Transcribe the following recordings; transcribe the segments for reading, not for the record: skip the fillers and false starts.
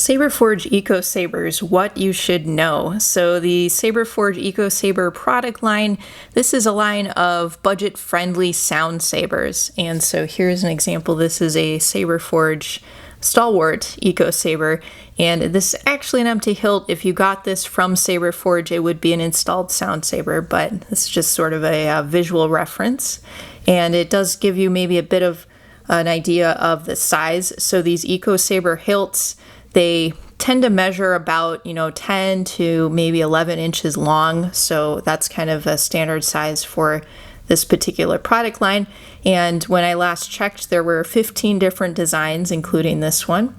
Saberforge Eco Sabers, what you should know. So the Saberforge Eco Saber product line, this is a line of budget-friendly sound sabers. And so here's an example. This is a Saberforge Stalwart Eco Saber, and this is actually an empty hilt. If you got this from Saberforge, it would be an installed sound saber, but this is just sort of a visual reference. And it does give you maybe a bit of an idea of the size. So these Eco Saber hilts, they tend to measure about, 10 to maybe 11 inches long. So that's kind of a standard size for this particular product line. And when I last checked, there were 15 different designs, including this one.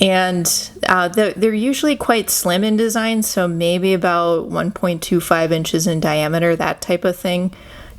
And they're usually quite slim in design, so maybe about 1.25 inches in diameter, that type of thing.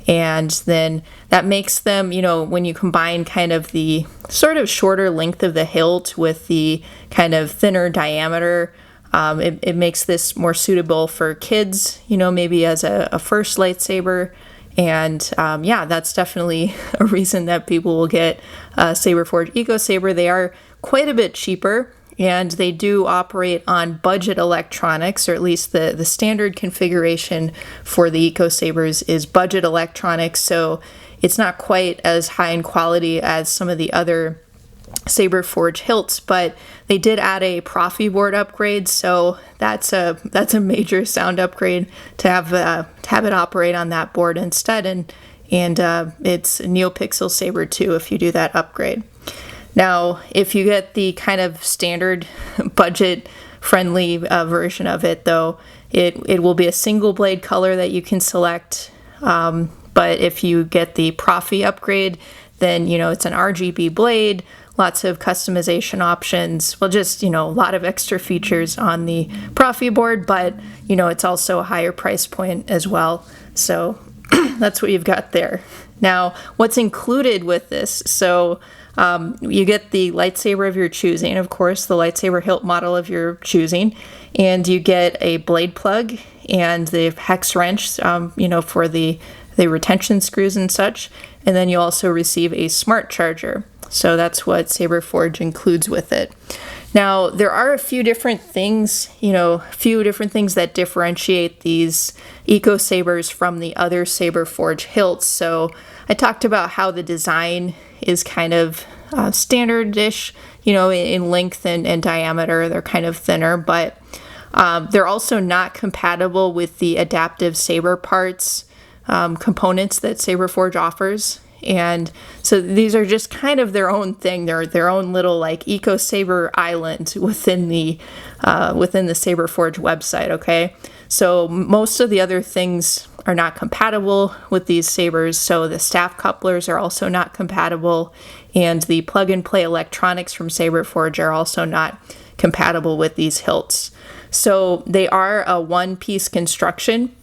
And then that makes them, when you combine kind of the sort of shorter length of the hilt with the kind of thinner diameter, it makes this more suitable for kids, maybe as a first lightsaber. And that's definitely a reason that people will get a Saberforge Eco Saber. They are quite a bit cheaper, and they do operate on budget electronics, or at least the standard configuration for the Eco Sabers is budget electronics, so it's not quite as high in quality as some of the other Saberforge hilts, but they did add a Profi board upgrade, so that's a major sound upgrade to have it operate on that board instead, and it's NeoPixel Saber 2 if you do that upgrade. Now, if you get the kind of standard budget-friendly version of it, though, it will be a single blade color that you can select. But if you get the Profi upgrade, then it's an RGB blade, lots of customization options. Well, just a lot of extra features on the Profi board, but it's also a higher price point as well. So that's what you've got there. Now, what's included with this? So you get the lightsaber of your choosing, of course, the lightsaber hilt model of your choosing, and you get a blade plug and the hex wrench, for the retention screws and such, and then you also receive a smart charger. So that's what Saberforge includes with it. Now, there are a few different things, that differentiate these Eco Sabers from the other Saberforge hilts. So I talked about how the design is kind of standard-ish, in length and diameter. They're kind of thinner, but they're also not compatible with the adaptive saber parts components that Saberforge offers. And so these are just kind of their own thing. They're their own little Eco Saber island within the Saberforge website. Okay, so most of the other things are not compatible with these sabers. So the staff couplers are also not compatible, and the plug-and-play electronics from Saberforge are also not compatible with these hilts. So they are a one-piece construction.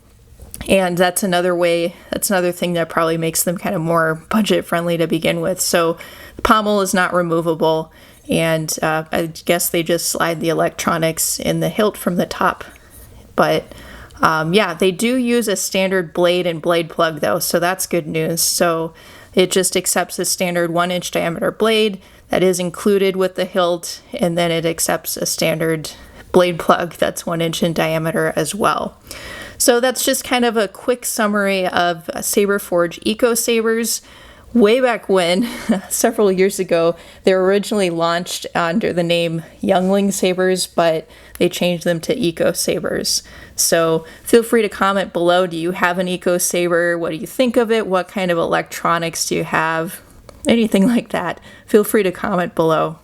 And that's another thing that probably makes them kind of more budget friendly to begin with. So the pommel is not removable, and I guess they just slide the electronics in the hilt from the top. But they do use a standard blade and blade plug though, so that's good news. So it just accepts a standard 1-inch diameter blade that is included with the hilt, and then it accepts a standard blade plug that's 1 inch in diameter as well. So that's just kind of a quick summary of Saberforge Eco Sabers. Way back when, several years ago, they were originally launched under the name Youngling Sabers, but they changed them to Eco Sabers. So feel free to comment below. Do you have an Eco Saber? What do you think of it? What kind of electronics do you have? Anything like that. Feel free to comment below.